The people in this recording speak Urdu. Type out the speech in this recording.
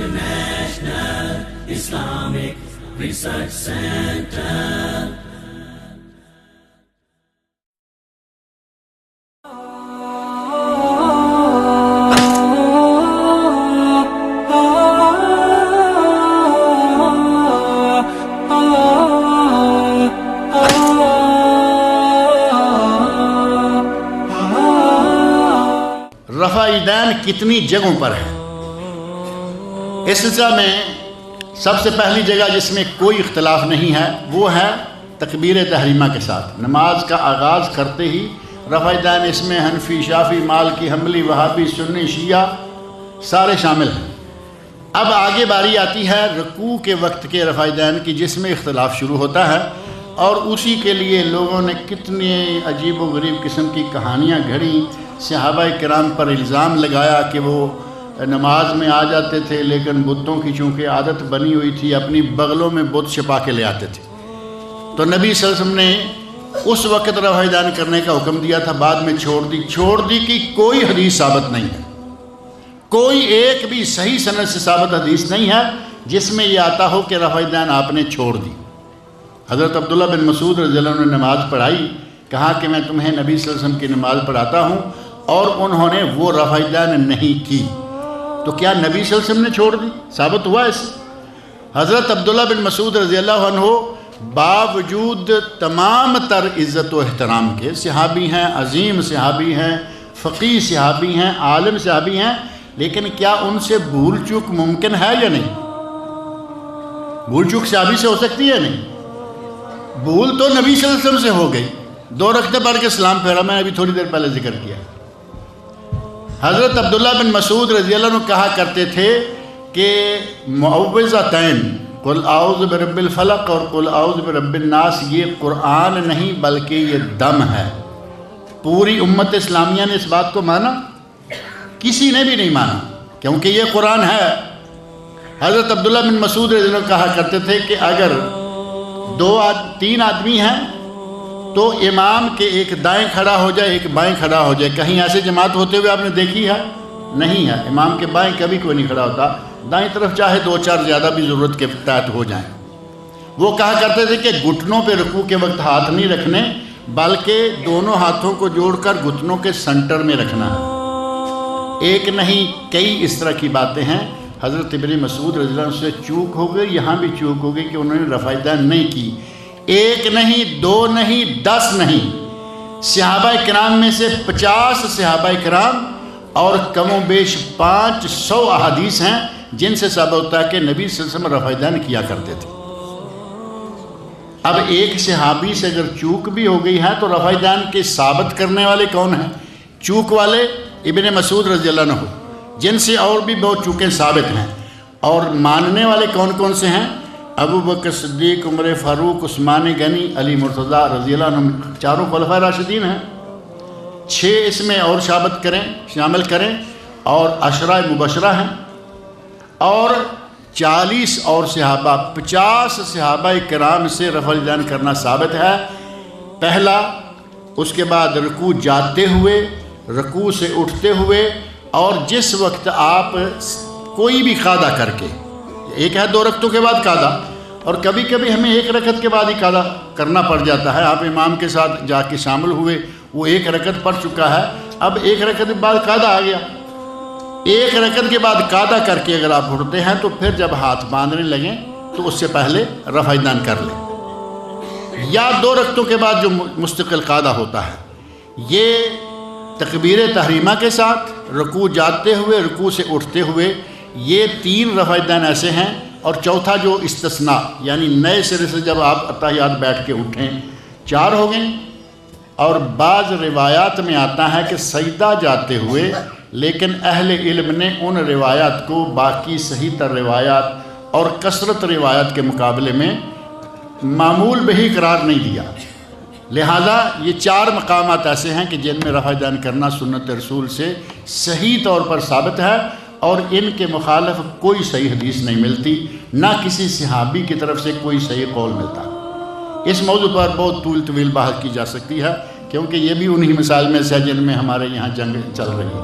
International Islamic Research Center. رفع یدین کتنی جگہوں پر ہے؟ اس سلسلہ میں سب سے پہلی جگہ جس میں کوئی اختلاف نہیں ہے وہ ہے تکبیر تحریمہ کے ساتھ نماز کا آغاز کرتے ہی رفع یدین، اس میں حنفی، شافعی، مالکی، حنبلی، وہابی، سنی، شیعہ سارے شامل ہیں۔ اب آگے باری آتی ہے رکوع کے وقت کے رفع یدین کی، جس میں اختلاف شروع ہوتا ہے، اور اسی کے لیے لوگوں نے کتنے عجیب و غریب قسم کی کہانیاں گھڑیں، صحابہ کرام پر الزام لگایا کہ وہ نماز میں آ جاتے تھے لیکن بتوں کی چونکہ عادت بنی ہوئی تھی اپنی بغلوں میں بت چھپا کے لے آتے تھے۔ تو نبی صلی اللہ علیہ وسلم نے اس وقت رفع یدین کرنے کا حکم دیا تھا، بعد میں چھوڑ دی کہ کوئی حدیث ثابت نہیں ہے، کوئی ایک بھی صحیح سند سے ثابت حدیث نہیں ہے جس میں یہ آتا ہو کہ رفع یدین آپ نے چھوڑ دی۔ حضرت عبداللہ بن مسعود رضی اللہ عنہ نے نماز پڑھائی، کہا کہ میں تمہیں نبی صلی اللہ علیہ وسلم کی نماز پڑھاتا ہوں، اور انہوں نے وہ رفع یدین نہیں کی، تو کیا نبی صلی اللہ علیہ وسلم نے چھوڑ دی؟ ثابت ہوا اس سے؟ حضرت عبداللہ بن مسعود رضی اللہ عنہ باوجود تمام تر عزت و احترام کے صحابی ہیں، عظیم صحابی ہیں، فقیہ صحابی ہیں، عالم صحابی ہیں، لیکن کیا ان سے بھول چوک ممکن ہے یا نہیں؟ بھول چوک صحابی سے ہو سکتی ہے نہیں؟ بھول تو نبی صلی اللہ علیہ وسلم سے ہو گئی، 2 رکعتیں پڑھ کے سلام پھیرا، میں ابھی تھوڑی دیر پہلے ذکر کیا۔ حضرت عبداللہ بن مسعود رضی اللہ عنہ کہا کرتے تھے کہ معوذتین قل اعوذ برب الفلق اور قل اعوذ برب الناس یہ قرآن نہیں بلکہ یہ دم ہے۔ پوری امت اسلامیہ نے اس بات کو مانا؟ کسی نے بھی نہیں مانا، کیونکہ یہ قرآن ہے۔ حضرت عبداللہ بن مسعود رضی اللہ عنہ کہا کرتے تھے کہ اگر 3 آدمی ہیں تو امام کے ایک دائیں کھڑا ہو جائے، ایک بائیں کھڑا ہو جائے۔ کہیں ایسے جماعت ہوتے ہوئے آپ نے دیکھی ہے؟ نہیں ہے۔ امام کے بائیں کبھی کوئی نہیں کھڑا ہوتا، دائیں طرف چاہے 2-4 زیادہ بھی ضرورت کے تحت ہو جائیں۔ وہ کہا کرتے تھے کہ گھٹنوں پہ رکوع کے وقت ہاتھ نہیں رکھنے بلکہ دونوں ہاتھوں کو جوڑ کر گھٹنوں کے سنٹر میں رکھنا ہے۔ ایک نہیں کئی اس طرح کی باتیں ہیں۔ حضرت ابن مسعود رضی اللہ عنہ سے چوک ہو گئی، یہاں بھی چوک ہو گئی کہ انہوں نے رفع یدین نہیں کی۔ 1 نہیں، 2 نہیں، 10 نہیں، صحابہ کرام میں سے 50 صحابہ کرام اور کم و بیش 500 احادیث ہیں جن سے ثابت ہوتا ہے کہ نبی صلی اللہ علیہ وسلم رفع یدین کیا کرتے تھے۔ اب ایک صحابی سے اگر چوک بھی ہو گئی ہے تو رفع یدین کے ثابت کرنے والے کون ہیں؟ چوک والے ابن مسعود رضی اللہ عنہ، جن سے اور بھی بہت چوکیں ثابت ہیں، اور ماننے والے کون کون سے ہیں؟ ابو بکر صدیق، عمر فاروق، عثمان غنی، علی مرتضیٰ رضی اللہ عنہ، 4 خلفائے راشدین ہیں۔ 6 اس میں اور شامل کریں اور 10 مبشرہ ہیں، اور 40 اور صحابہ، 50 صحابہ کرام سے رفع یدین کرنا ثابت ہے۔ پہلا، اس کے بعد رکوع جاتے ہوئے، رکوع سے اٹھتے ہوئے، اور جس وقت آپ کوئی بھی قاعدہ کر کے، ایک ہے 2 رکعتوں کے بعد قاعدہ، اور کبھی کبھی ہمیں 1 رکعت کے بعد ہی قاعدہ کرنا پڑ جاتا ہے۔ آپ امام کے ساتھ جا کے شامل ہوئے، وہ 1 رکعت پڑھ چکا ہے، اب 1 رکعت کے بعد قاعدہ آ گیا۔ 1 رکعت کے بعد قاعدہ کر کے اگر آپ اٹھتے ہیں تو پھر جب ہاتھ باندھنے لگیں تو اس سے پہلے رفع یدین کر لیں، یا 2 رکعتوں کے بعد جو مستقل قاعدہ ہوتا ہے۔ یہ تکبیر تحریمہ کے ساتھ، رکوع جاتے ہوئے، رکوع سے اٹھتے ہوئے، یہ 3 رفع یدین ایسے ہیں، اور چوتھا جو استثناء یعنی نئے سرے سے جب آپ اتحیات بیٹھ کے اٹھیں، 4 ہو گئے۔ اور بعض روایات میں آتا ہے کہ سجدہ جاتے ہوئے، لیکن اہل علم نے ان روایات کو باقی صحیح تر روایات اور کثرت روایات کے مقابلے میں معمول بہی قرار نہیں دیا۔ لہذا یہ 4 مقامات ایسے ہیں کہ جن میں رفع یدین کرنا سنت رسول سے صحیح طور پر ثابت ہے، اور ان کے مخالف کوئی صحیح حدیث نہیں ملتی، نہ کسی صحابی کی طرف سے کوئی صحیح قول ملتا۔ اس موضوع پر بہت طویل بحث کی جا سکتی ہے، کیونکہ یہ بھی انہی مسائل میں سے ہے جن میں ہمارے یہاں جنگ چل رہی ہے۔